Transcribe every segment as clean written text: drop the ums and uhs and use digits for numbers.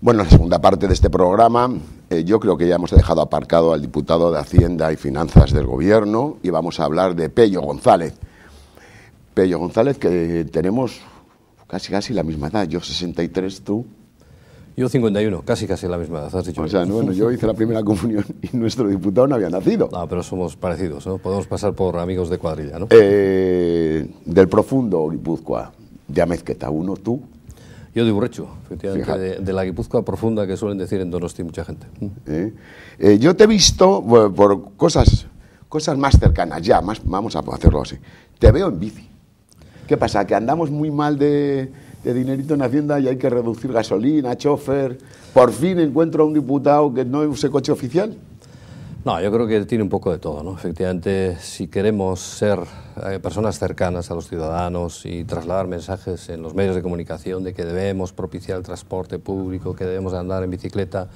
Bueno, la segunda parte de este programa, yo creo que ya hemos dejado aparcado al diputado de Hacienda y Finanzas del Gobierno y vamos a hablar de Pello González. Pello González, que tenemos casi la misma edad, yo 63, tú. Yo 51, casi la misma edad, has dicho. O sea, bueno, yo hice la primera comunión y nuestro diputado no había nacido. No, pero somos parecidos, ¿no? Podemos pasar por amigos de cuadrilla, ¿no? Del profundo Guipúzcoa, de Amezqueta, uno, tú. Yo de Urrechu, efectivamente, de la Guipúzcoa profunda que suelen decir en Donosti mucha gente. Yo te he visto por cosas más cercanas, vamos a hacerlo así. Te veo en bici. ¿Qué pasa? ¿Que andamos muy mal de dinerito en Hacienda y hay que reducir gasolina, chofer? ¿Por fin encuentro a un diputado que no use coche oficial? No, yo creo que tiene un poco de todo, ¿no? Efectivamente, si queremos ser personas cercanas a los ciudadanos y trasladar mensajes en los medios de comunicación de que debemos propiciar el transporte público, que debemos andar en bicicleta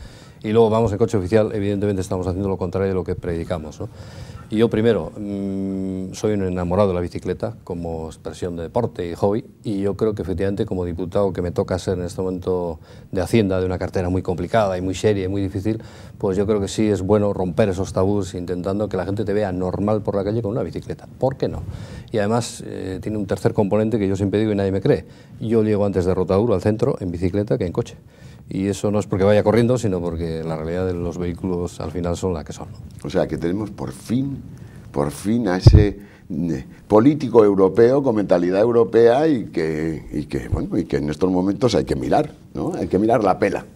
y luego vamos en coche oficial, evidentemente estamos haciendo lo contrario de lo que predicamos, ¿no? Y yo primero, soy un enamorado de la bicicleta como expresión de deporte y hobby, y yo creo que efectivamente como diputado que me toca ser en este momento de Hacienda, de una cartera muy complicada y muy seria y muy difícil, pues yo creo que sí es bueno romper esos tabús intentando que la gente te vea normal por la calle con una bicicleta. ¿Por qué no? Y además tiene un tercer componente que yo siempre digo y nadie me cree. Yo llego antes de Rotaduro al centro en bicicleta que en coche. Y eso no es porque vaya corriendo, sino porque la realidad de los vehículos al final son la que son. O sea, que tenemos por fin a ese político europeo con mentalidad europea y que en estos momentos hay que mirar, ¿no? Hay que mirar la pela.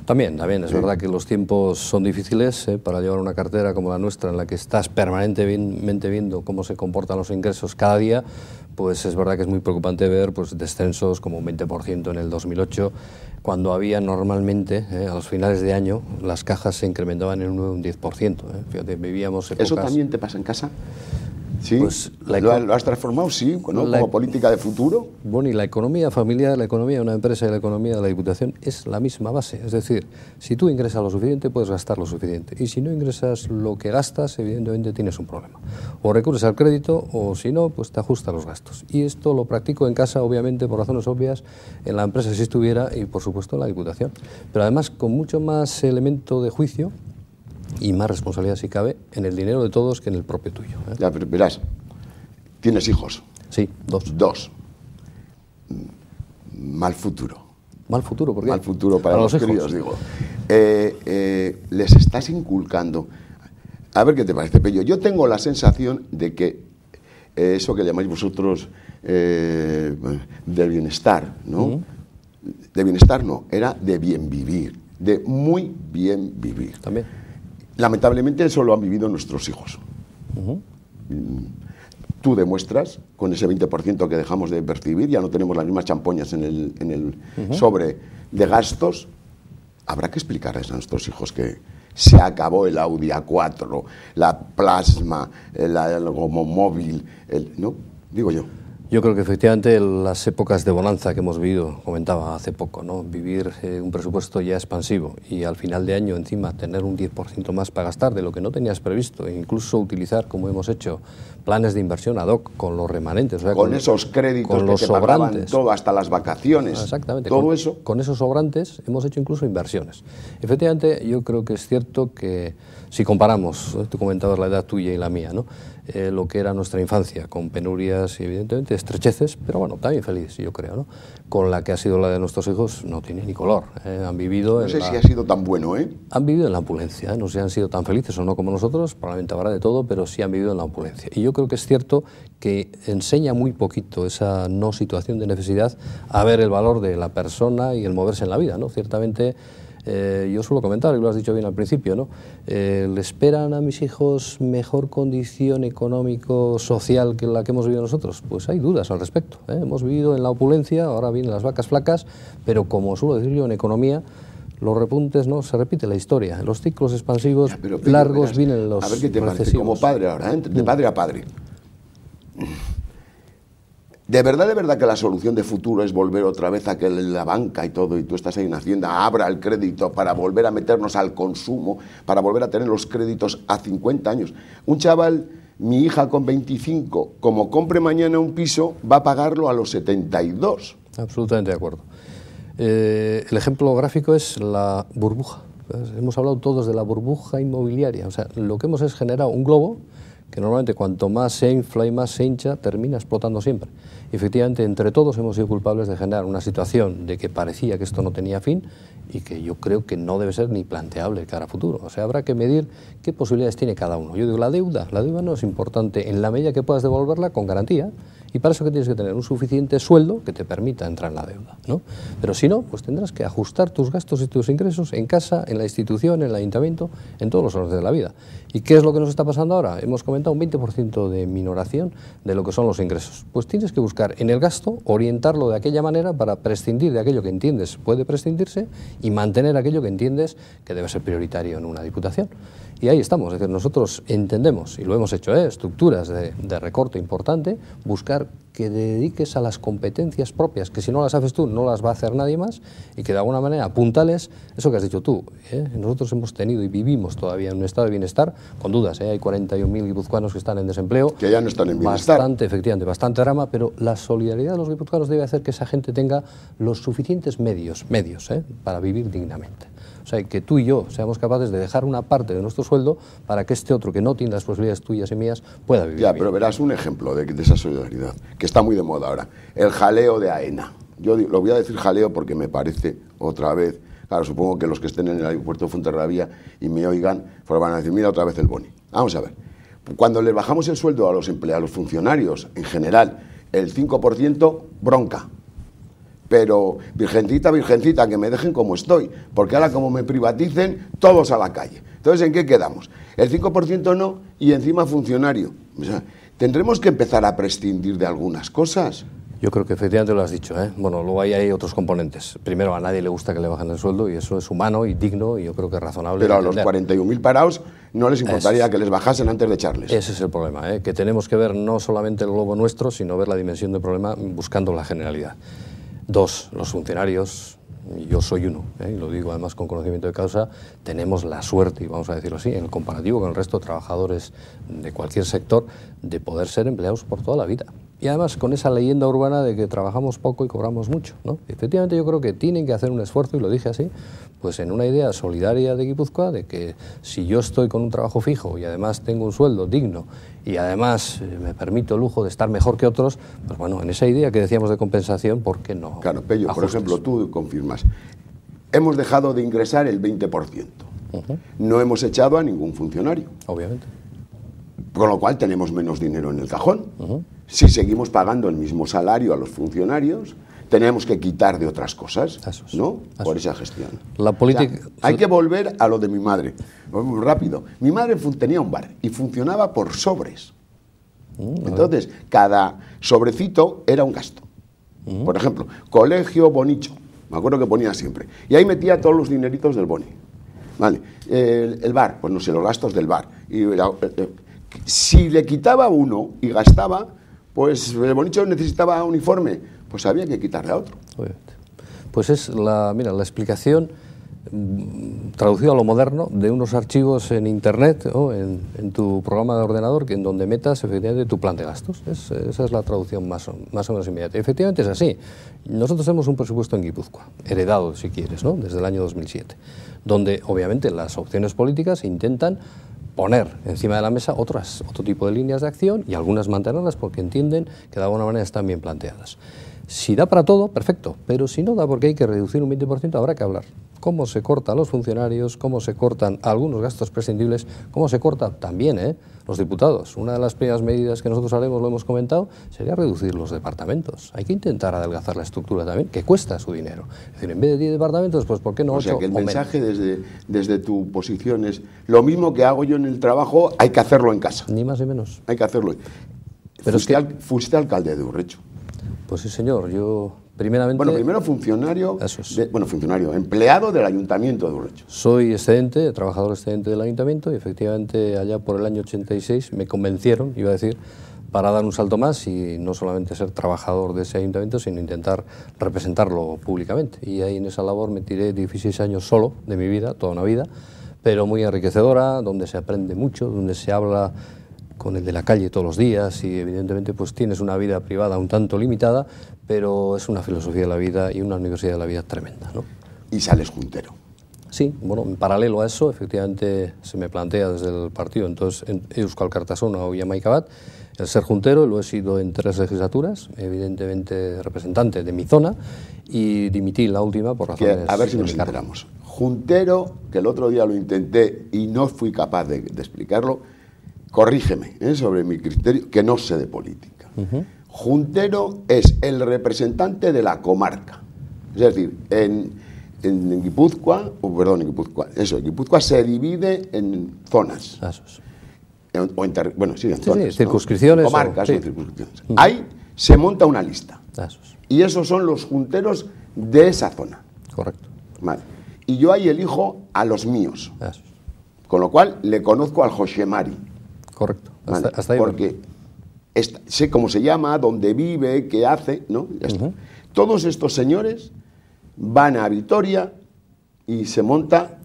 También es verdad que los tiempos son difíciles para llevar una cartera como la nuestra en la que estás permanentemente viendo cómo se comportan los ingresos cada día, pues es verdad que es muy preocupante ver pues descensos como un 20% en el 2008, cuando había normalmente, a los finales de año, las cajas se incrementaban en un 10%. Fíjate, vivíamos épocas... ¿Eso también te pasa en casa? ¿Sí? Pues ¿Lo has transformado? Sí, ¿no? Como política de futuro. Bueno, y la economía familiar, la economía de una empresa y la economía de la Diputación es la misma base. Es decir, si tú ingresas lo suficiente, puedes gastar lo suficiente. Y si no ingresas lo que gastas, evidentemente tienes un problema. O recurres al crédito, o si no, pues te ajustas los gastos. Y esto lo practico en casa, obviamente, por razones obvias, en la empresa si estuviera, y por supuesto en la Diputación. Pero además con mucho más elemento de juicio y más responsabilidad, si cabe, en el dinero de todos que en el propio tuyo. Ya, pero verás, ¿tienes hijos? Sí, dos. Dos. Mal futuro. ¿Mal futuro? ¿Por qué? Mal futuro para los críos, digo. Les estás inculcando... A ver qué te parece, Pello. Yo tengo la sensación de que eso que llamáis vosotros del bienestar, ¿no? De bienestar no, era de bien vivir, de muy bien vivir. También. Lamentablemente eso lo han vivido nuestros hijos. Tú demuestras, con ese 20% que dejamos de percibir, ya no tenemos las mismas champoñas en el sobre de gastos. Habrá que explicarles a nuestros hijos que se acabó el Audi A4, la Plasma, el Gomomóvil, ¿no? Digo yo. Yo creo que efectivamente las épocas de bonanza que hemos vivido, comentaba hace poco, ¿no? Vivir un presupuesto ya expansivo y al final de año encima tener un 10% más para gastar de lo que no tenías previsto e incluso utilizar, como hemos hecho, planes de inversión ad hoc con los remanentes. O sea, con esos créditos con los sobrantes. Todo hasta las vacaciones. Exactamente. Todo eso. Con esos sobrantes hemos hecho incluso inversiones. Efectivamente, yo creo que es cierto que si comparamos, tú comentabas la edad tuya y la mía, ¿no? Lo que era nuestra infancia, con penurias y evidentemente estrecheces, pero bueno, también feliz, yo creo, ¿no? Con la que ha sido la de nuestros hijos, no tiene ni color. Han vivido... No sé si ha sido tan bueno, ¿eh? Han vivido en la opulencia, no sé si han sido tan felices o no como nosotros, probablemente habrá de todo, pero sí han vivido en la opulencia. Y yo creo que es cierto que enseña muy poquito esa no situación de necesidad a ver el valor de la persona y el moverse en la vida, ¿no? Ciertamente... yo suelo comentar, y lo has dicho bien al principio, ¿no? ¿Le esperan a mis hijos mejor condición económico-social que la que hemos vivido nosotros? Pues hay dudas al respecto, ¿eh? Hemos vivido en la opulencia, ahora vienen las vacas flacas, pero como suelo decir yo en economía, los repuntes, ¿no? Se repite la historia. Los ciclos expansivos largos vienen los recesivos. A ver qué te parece, como padre ahora, ¿eh? De padre a padre. ¿De verdad que la solución de futuro es volver otra vez a que la banca y todo, y tú estás ahí en Hacienda, abra el crédito para volver a meternos al consumo, para volver a tener los créditos a 50 años? Un chaval, mi hija con 25, como compre mañana un piso, va a pagarlo a los 72. Absolutamente de acuerdo. El ejemplo gráfico es la burbuja. Hemos hablado todos de la burbuja inmobiliaria. O sea, lo que hemos es generado un globo que normalmente cuanto más se infla y más se hincha, termina explotando siempre. Y efectivamente, entre todos hemos sido culpables de generar una situación de que parecía que esto no tenía fin y que yo creo que no debe ser ni planteable cara a futuro. O sea, habrá que medir qué posibilidades tiene cada uno. Yo digo, la deuda no es importante en la medida que puedas devolverla con garantía, y para eso que tienes que tener un suficiente sueldo que te permita entrar en la deuda, ¿no? Pero si no, pues tendrás que ajustar tus gastos y tus ingresos en casa, en la institución, en el ayuntamiento, en todos los órdenes de la vida. ¿Y qué es lo que nos está pasando ahora? Hemos comentado un 20% de minoración de lo que son los ingresos. Pues tienes que buscar en el gasto, orientarlo de aquella manera para prescindir de aquello que entiendes puede prescindirse y mantener aquello que entiendes que debe ser prioritario en una diputación. Y ahí estamos, es decir, nosotros entendemos, y lo hemos hecho, estructuras de recorte importante, buscar que dediques a las competencias propias, que si no las haces tú no las va a hacer nadie más, y que de alguna manera apuntales eso que has dicho tú. Nosotros hemos tenido y vivimos todavía en un estado de bienestar, con dudas, hay 41.000 guipuzcoanos que están en desempleo. Que ya no están en bienestar. Bastante, efectivamente, bastante drama, pero la solidaridad de los guipuzcoanos debe hacer que esa gente tenga los suficientes medios para vivir dignamente. O sea, que tú y yo seamos capaces de dejar una parte de nuestro sueldo para que este otro que no tiene las posibilidades tuyas y mías pueda vivir ya, bien. Pero verás un ejemplo de esa solidaridad, que está muy de moda ahora. El jaleo de AENA. Yo lo voy a decir jaleo porque me parece, otra vez, claro, supongo que los que estén en el aeropuerto de Fuenterrabía y me oigan, pues van a decir, mira otra vez el boni. Vamos a ver. Cuando les bajamos el sueldo a los empleados, a los funcionarios, en general, el 5%, bronca. Pero, virgencita, virgencita, que me dejen como estoy, porque ahora como me privaticen, todos a la calle. Entonces, ¿en qué quedamos? El 5% no, y encima funcionario. O sea, tendremos que empezar a prescindir de algunas cosas. Yo creo que efectivamente lo has dicho, Bueno, luego hay otros componentes. Primero, a nadie le gusta que le bajen el sueldo, y eso es humano y digno, y yo creo que es razonable. Pero a los 41.000 parados no les importaría que les bajasen antes de echarles. Ese es el problema, que tenemos que ver no solamente el globo nuestro, sino ver la dimensión del problema buscando la generalidad. Dos, los funcionarios, yo soy uno, y lo digo además con conocimiento de causa, tenemos la suerte, y vamos a decirlo así, en el comparativo con el resto de trabajadores de cualquier sector, de poder ser empleados por toda la vida. Y además con esa leyenda urbana de que trabajamos poco y cobramos mucho, ¿no? Efectivamente yo creo que tienen que hacer un esfuerzo, y lo dije así, pues en una idea solidaria de Guipúzcoa, de que si yo estoy con un trabajo fijo y además tengo un sueldo digno y además me permito el lujo de estar mejor que otros, pues bueno, en esa idea que decíamos de compensación, ¿por qué no? Claro, Pello, por ejemplo, tú confirmas, hemos dejado de ingresar el 20%. No hemos echado a ningún funcionario. Obviamente. Con lo cual tenemos menos dinero en el cajón. Si seguimos pagando el mismo salario a los funcionarios, tenemos que quitar de otras cosas, ¿no? Por esa gestión. La política... O sea, hay que volver a lo de mi madre. Muy rápido. Mi madre tenía un bar y funcionaba por sobres. Entonces, cada sobrecito era un gasto. Por ejemplo, colegio, bonicho. Me acuerdo que ponía siempre. Y ahí metía todos los dineritos del boni. Vale. El bar, pues no sé, los gastos del bar. Y si le quitaba uno y gastaba, pues el bonicho necesitaba uniforme, pues había que quitarle a otro. Obviamente. Pues es la explicación traducido a lo moderno de unos archivos en internet o en tu programa de ordenador, que en donde metas efectivamente tu plan de gastos. Esa es la traducción más o menos inmediata. Efectivamente es así. Nosotros tenemos un presupuesto en Guipúzcoa, heredado si quieres, ¿no? Desde el año 2007, donde obviamente las opciones políticas intentan poner encima de la mesa otro tipo de líneas de acción, y algunas mantenerlas porque entienden que de alguna manera están bien planteadas. Si da para todo, perfecto, pero si no da porque hay que reducir un 20%, habrá que hablar. Cómo se cortan los funcionarios, cómo se cortan algunos gastos prescindibles, cómo se corta también los diputados. Una de las primeras medidas que nosotros haremos, lo hemos comentado, sería reducir los departamentos. Hay que intentar adelgazar la estructura también, que cuesta su dinero. Es decir, en vez de 10 departamentos, pues ¿por qué no 8 o menos? O sea, que el mensaje desde tu posición es lo mismo que hago yo en el trabajo, hay que hacerlo en casa. Ni más ni menos. Hay que hacerlo. Pero fuiste alcalde de Urrecho. Pues sí, señor. Yo, primeramente... Bueno, primero funcionario, empleado del Ayuntamiento de Urrecho. Soy excedente, trabajador excedente del Ayuntamiento, y efectivamente allá por el año 86 me convencieron, iba a decir, para dar un salto más y no solamente ser trabajador de ese Ayuntamiento, sino intentar representarlo públicamente. Y ahí en esa labor me tiré 16 años solo de mi vida, toda una vida, pero muy enriquecedora, donde se aprende mucho, donde se habla con el de la calle todos los días y evidentemente pues tienes una vida privada un tanto limitada, pero es una filosofía de la vida y una universidad de la vida tremenda, ¿no? Y sales juntero. Sí, bueno, en paralelo a eso, efectivamente, se me plantea desde el partido, entonces, en Euskal Kartasuna o Jamaica Bat, el ser juntero. Lo he sido en 3 legislaturas, evidentemente representante de mi zona, y dimití en la última por razones... A ver si nos enteramos. Juntero, que el otro día lo intenté y no fui capaz de explicarlo, corrígeme sobre mi criterio, que no sé de política. Juntero es el representante de la comarca. Es decir, en Guipúzcoa, Guipúzcoa se divide en zonas. En zonas, circunscripciones. ¿no? Comarcas o circunscripciones. Ahí se monta una lista. Y esos son los junteros de esa zona. Sé Vale. Y yo ahí elijo a los míos. Con lo cual le conozco al Joshemari. Correcto. Vale. Hasta ahí. Porque sé cómo se llama, dónde vive, qué hace, ¿no? Ya está. Todos estos señores van a Vitoria y se monta...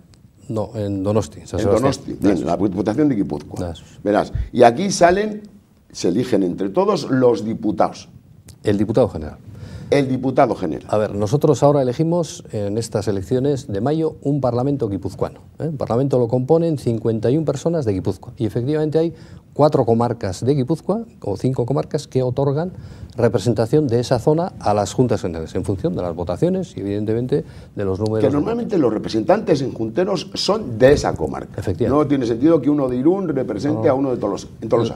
No, en Donosti. En Donosti, en la Diputación de Guipúzcoa. Verás. Y aquí se eligen entre todos los diputados. El diputado general. El diputado general. A ver, nosotros ahora elegimos en estas elecciones de mayo un parlamento guipuzcoano. El parlamento lo componen 51 personas de Guipúzcoa. Y efectivamente hay 4 comarcas de Guipúzcoa, o 5 comarcas, que otorgan representación de esa zona a las juntas generales, en función de las votaciones y evidentemente de los números. Que normalmente los representantes en junteros son de esa comarca. No tiene sentido que uno de Irún represente a uno de Tolosa.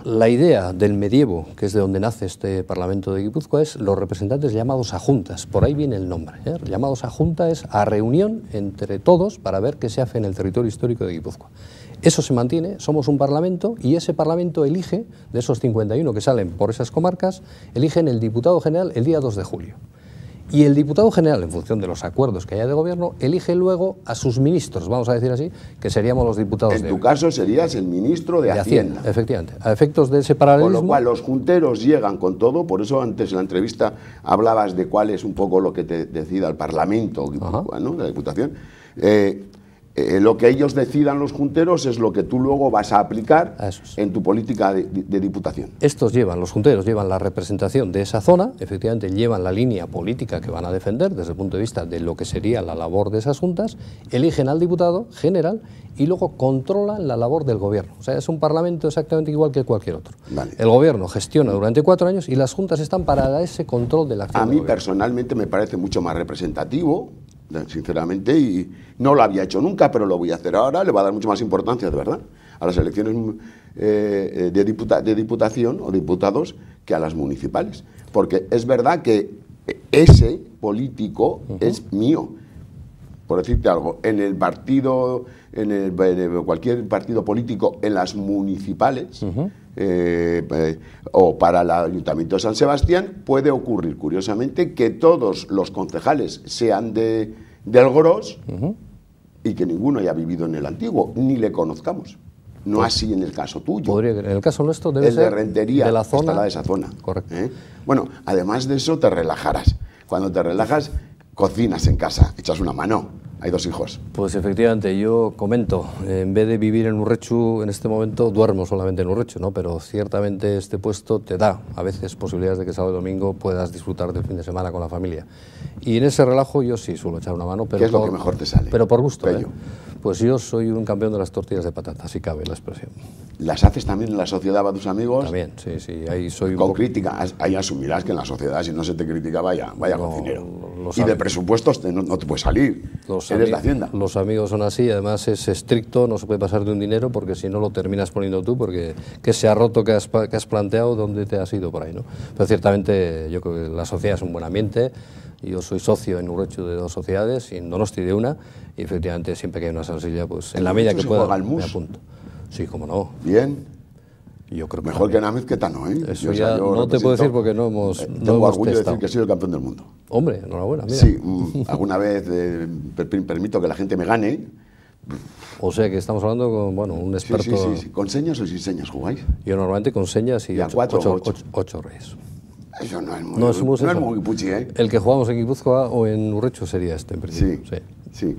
La idea del medievo, que es de donde nace este parlamento de Guipúzcoa, es los representantes llamados a juntas. Por ahí viene el nombre. Llamados a junta es a reunión entre todos para ver qué se hace en el territorio histórico de Guipúzcoa. Eso se mantiene, somos un parlamento y ese parlamento elige, de esos 51 que salen por esas comarcas, eligen el diputado general el día 2 de julio. Y el diputado general, en función de los acuerdos que haya de gobierno, elige luego a sus ministros, vamos a decir así, que seríamos los diputados de... En tu caso serías el ministro de Hacienda. Efectivamente, a efectos de ese paralelismo... Con lo cual los junteros llegan con todo, por eso antes en la entrevista hablabas de cuál es un poco lo que te decida el Parlamento, ¿no? La Diputación. Lo que ellos decidan los junteros es lo que tú luego vas a aplicar en tu política de diputación. Los junteros llevan la representación de esa zona, efectivamente llevan la línea política que van a defender desde el punto de vista de lo que sería la labor de esas juntas, eligen al diputado general y luego controlan la labor del gobierno. O sea, es un parlamento exactamente igual que cualquier otro. Vale. El gobierno gestiona durante 4 años y las juntas están para ese control de la acción. A mí personalmente me parece mucho más representativo, sinceramente, y no lo había hecho nunca, pero lo voy a hacer ahora. Le va a dar mucho más importancia, de verdad, a las elecciones de diputación o diputados que a las municipales, porque es verdad que ese político es mío. Por decirte algo, en el partido, cualquier partido político, en las municipales o para el Ayuntamiento de San Sebastián, puede ocurrir, curiosamente, que todos los concejales sean del Gros y que ninguno haya vivido en el antiguo, ni le conozcamos. No así en el caso tuyo. En el caso nuestro debe ser de Rentería, de la zona. De esa zona. Correcto. Bueno, además de eso te relajarás. Cuando te relajas, cocinas en casa, echas una mano. Hay 2 hijos. Pues efectivamente, yo comento, en vez de vivir en Urrechu, en este momento duermo solamente en Urrechu, ¿no? Pero ciertamente este puesto te da a veces posibilidades de que sábado y domingo puedas disfrutar del fin de semana con la familia. Y en ese relajo yo sí suelo echar una mano. Pero ¿qué es lo que mejor te sale? Pero por gusto, Pues yo soy un campeón de las tortillas de patata, si cabe la expresión. ¿Las haces también en la sociedad a tus amigos? También, sí. Ahí soy con crítica, ahí asumirás que en la sociedad, si no se te critica, vaya cocinero. Y de presupuestos no te puedes salir. Eres de Hacienda. Los amigos son así, además es estricto, no se puede pasar de un dinero porque si no lo terminas poniendo tú, porque que se ha roto que has planteado, ¿dónde te has ido por ahí, no? Pero ciertamente yo creo que la sociedad es un buen ambiente. Yo soy socio en Urrechu de 2 sociedades y en Donosti de una, y efectivamente siempre que hay una salsilla, pues en la medida que pueda me apunto. Sí, cómo no. Bien. Yo creo que mejor que Námez que Tano, ¿eh? Eso ya no te puedo decir porque no hemos tengo orgullo de decir que he sido el campeón del mundo. Hombre, enhorabuena, mira. Sí, alguna vez permito que la gente me gane. O sea que estamos hablando con un experto. Sí. ¿Con señas o sin señas jugáis? Yo normalmente con señas y 8 reyes. Eso no es muy puchi, ¿eh? El que jugamos en Guipúzcoa o en Urrechu sería este, en principio. Sí.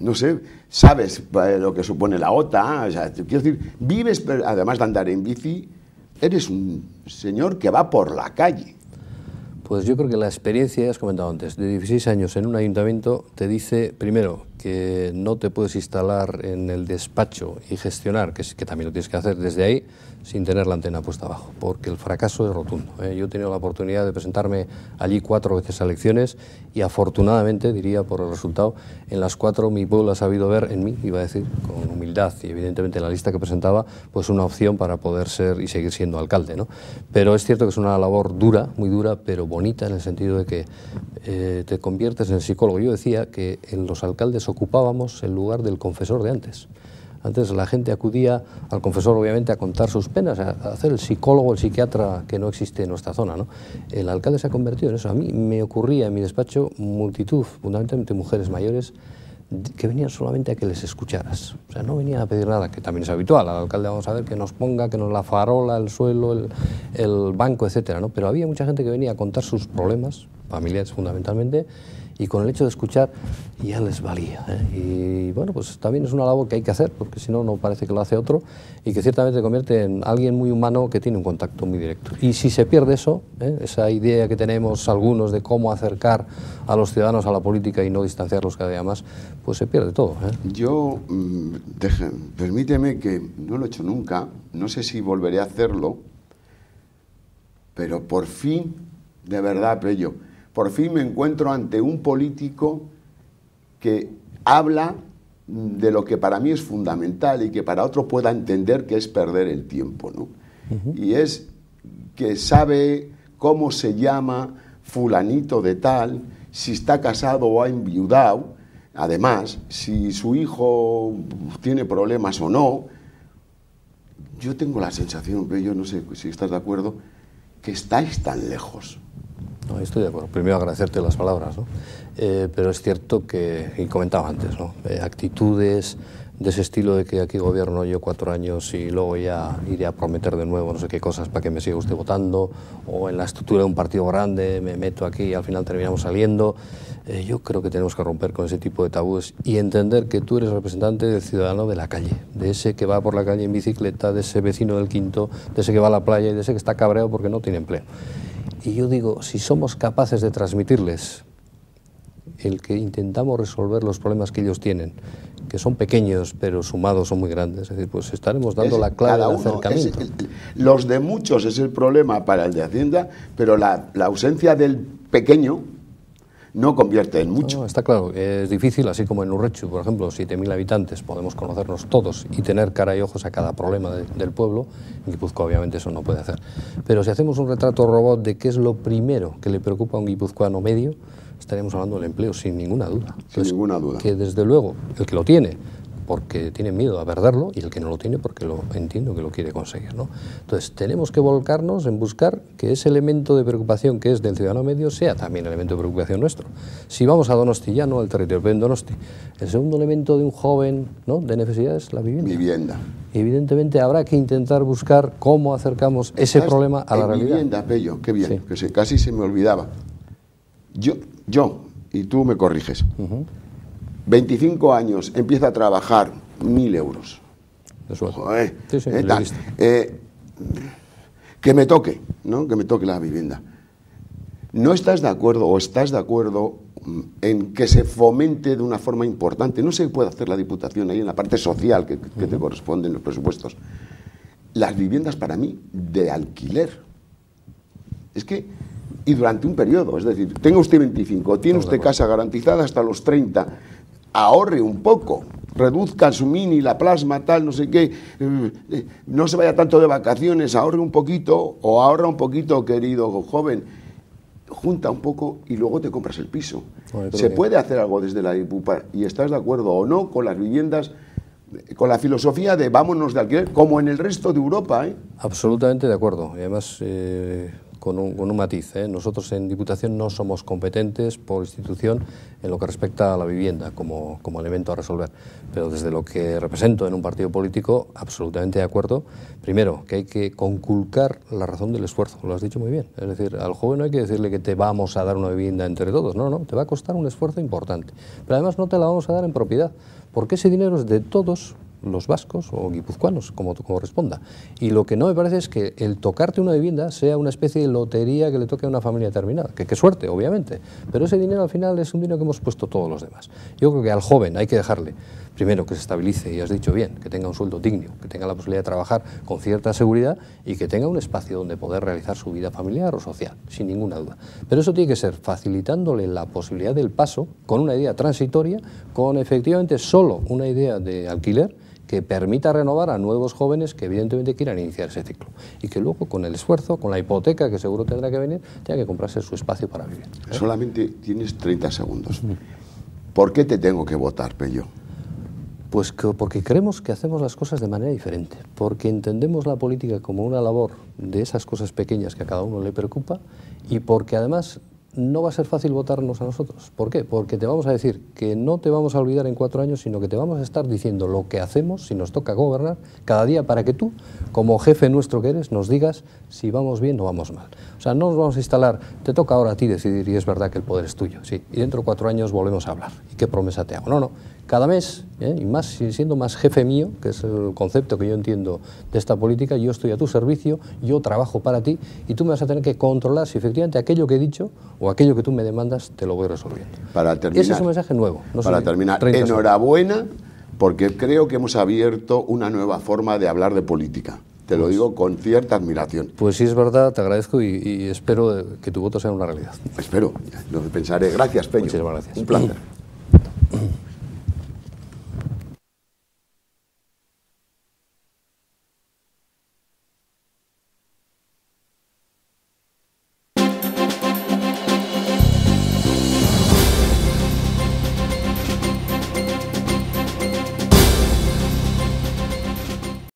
no sé, sabes lo que supone la OTA, o sea, quiero decir, vives, además de andar en bici, eres un señor que va por la calle. Pues yo creo que la experiencia, ya has comentado antes, de 16 años en un ayuntamiento te dice, primero, que no te puedes instalar en el despacho y gestionar, que también lo tienes que hacer desde ahí, sin tener la antena puesta abajo, porque el fracaso es rotundo. Yo he tenido la oportunidad de presentarme allí 4 veces a elecciones y afortunadamente, diría por el resultado, en las 4 mi pueblo ha sabido ver en mí, iba a decir, con humildad y evidentemente en la lista que presentaba, pues una opción para poder ser y seguir siendo alcalde, ¿no? Pero es cierto que es una labor dura, muy dura, pero bonita en el sentido de que te conviertes en psicólogo. Yo decía que en los alcaldes ocupábamos el lugar del confesor de antes. Antes la gente acudía al confesor, obviamente, a contar sus penas, a hacer el psicólogo, el psiquiatra que no existe en nuestra zona, ¿no? El alcalde se ha convertido en eso. A mí me ocurría en mi despacho multitud, fundamentalmente mujeres mayores, que venían solamente a que les escucharas. O sea, no venían a pedir nada, que también es habitual. Al alcalde vamos a ver que nos ponga, que nos la farola, el suelo, el banco, etcétera, ¿no? Pero había mucha gente que venía a contar sus problemas, familiares fundamentalmente, y con el hecho de escuchar ya les valía, ¿eh? Y bueno, pues también es una labor que hay que hacer, porque si no, no parece que lo hace otro, y que ciertamente te convierte en alguien muy humano que tiene un contacto muy directo. Y si se pierde eso, esa idea que tenemos algunos de cómo acercar a los ciudadanos a la política y no distanciarlos cada día más, pues se pierde todo, ¿eh? Yo, permíteme que no lo he hecho nunca, no sé si volveré a hacerlo, pero por fin, de verdad, Pello, por fin me encuentro ante un político que habla de lo que para mí es fundamental y que para otro pueda entender que es perder el tiempo, ¿no? Y es que sabe cómo se llama fulanito de tal, si está casado o ha enviudado, además, si su hijo tiene problemas o no. Yo tengo la sensación, pero yo no sé si estás de acuerdo, que estáis tan lejos. No, estoy de acuerdo. Primero agradecerte las palabras, ¿no? Pero es cierto que, y comentaba antes, ¿no? Actitudes de ese estilo de que aquí gobierno yo 4 años y luego ya iré a prometer de nuevo no sé qué cosas para que me siga usted votando, o en la estructura de un partido grande me meto aquí y al final terminamos saliendo. Yo creo que tenemos que romper con ese tipo de tabúes y entender que tú eres representante del ciudadano de la calle, de ese que va por la calle en bicicleta, de ese vecino del quinto, de ese que va a la playa y de ese que está cabreado porque no tiene empleo. Y yo digo, si somos capaces de transmitirles el que intentamos resolver los problemas que ellos tienen, que son pequeños pero sumados son muy grandes, es decir, pues estaremos dando la clave del acercamiento. Los de muchos es el problema para el de Hacienda, pero la ausencia del pequeño no convierte en mucho. No, está claro, es difícil, así como en Urrechu, por ejemplo, 7.000 habitantes, podemos conocernos todos y tener cara y ojos a cada problema del pueblo. En Guipúzcoa obviamente eso no puede hacer. Pero si hacemos un retrato robot de qué es lo primero que le preocupa a un guipuzcoano medio, estaríamos hablando del empleo, sin ninguna duda. Sin ninguna duda. Que desde luego, el que lo tiene, porque tiene miedo a perderlo, y el que no lo tiene porque entiendo que lo quiere conseguir, ¿no? Entonces tenemos que volcarnos en buscar que ese elemento de preocupación que es del ciudadano medio sea también elemento de preocupación nuestro. Si vamos a Donosti, ya no al territorio, pero en Donosti, el segundo elemento de un joven, ¿no?, de necesidad es la vivienda. Vivienda. Evidentemente habrá que intentar buscar cómo acercamos ese problema a la realidad. Vivienda, Pello, qué bien, sí. Que casi se me olvidaba. Yo, y tú me corriges, 25 años, empieza a trabajar 1.000 euros. De suerte. Joder, sí, tal. Que me toque, ¿no? Que me toque la vivienda. ¿No estás de acuerdo o estás de acuerdo en que se fomente de una forma importante? No se puede hacer la Diputación ahí en la parte social que te corresponde en los presupuestos. Las viviendas para mí de alquiler. Es que, y durante un periodo, es decir, tenga usted 25, tiene usted casa garantizada hasta los 30, ahorre un poco, reduzca su mini, la plasma, tal, no sé qué, no se vaya tanto de vacaciones, ahorre un poquito, o ahorra un poquito, querido joven, junta un poco y luego te compras el piso. Se puede hacer algo desde la Dipupa, y estás de acuerdo o no con las viviendas, con la filosofía de vámonos de alquiler, como en el resto de Europa, ¿eh? Absolutamente de acuerdo. Y además con un matiz, ¿eh? Nosotros en Diputación no somos competentes por institución en lo que respecta a la vivienda como elemento a resolver, pero desde lo que represento en un partido político, absolutamente de acuerdo. Primero, que hay que conculcar la razón del esfuerzo, lo has dicho muy bien. Es decir, al joven no hay que decirle que te vamos a dar una vivienda entre todos, no, te va a costar un esfuerzo importante, pero además no te la vamos a dar en propiedad, porque ese dinero es de todos los vascos o guipuzcoanos, como corresponda. Y lo que no me parece es que el tocarte una vivienda sea una especie de lotería que le toque a una familia determinada. Que qué suerte, obviamente, pero ese dinero al final es un dinero que hemos puesto todos los demás. Yo creo que al joven hay que dejarle, primero, que se estabilice, y has dicho bien, que tenga un sueldo digno, que tenga la posibilidad de trabajar con cierta seguridad y que tenga un espacio donde poder realizar su vida familiar o social, sin ninguna duda. Pero eso tiene que ser facilitándole la posibilidad del paso con una idea transitoria, con efectivamente solo una idea de alquiler, que permita renovar a nuevos jóvenes que evidentemente quieran iniciar ese ciclo y que luego con el esfuerzo, con la hipoteca que seguro tendrá que venir, tenga que comprarse su espacio para vivir. Solamente tienes 30 segundos. ¿Por qué te tengo que votar, Pello? Pues porque creemos que hacemos las cosas de manera diferente, porque entendemos la política como una labor de esas cosas pequeñas que a cada uno le preocupa y porque además no va a ser fácil votarnos a nosotros. ¿Por qué? Porque te vamos a decir que no te vamos a olvidar en 4 años, sino que te vamos a estar diciendo lo que hacemos si nos toca gobernar cada día para que tú, como jefe nuestro que eres, nos digas si vamos bien o vamos mal. O sea, no nos vamos a instalar, te toca ahora a ti decidir y es verdad que el poder es tuyo, sí, y dentro de 4 años volvemos a hablar. ¿Y qué promesa te hago? No, cada mes, y más siendo más jefe mío, que es el concepto que yo entiendo de esta política, yo estoy a tu servicio, yo trabajo para ti y tú me vas a tener que controlar si efectivamente aquello que he dicho o aquello que tú me demandas te lo voy resolviendo. Para terminar, ese es un mensaje nuevo. Para terminar, enhorabuena, porque creo que hemos abierto una nueva forma de hablar de política. Te lo digo con cierta admiración. Pues sí, es verdad, te agradezco y espero que tu voto sea una realidad. Espero, lo pensaré. Gracias, Peño. Muchísimas gracias. Un placer.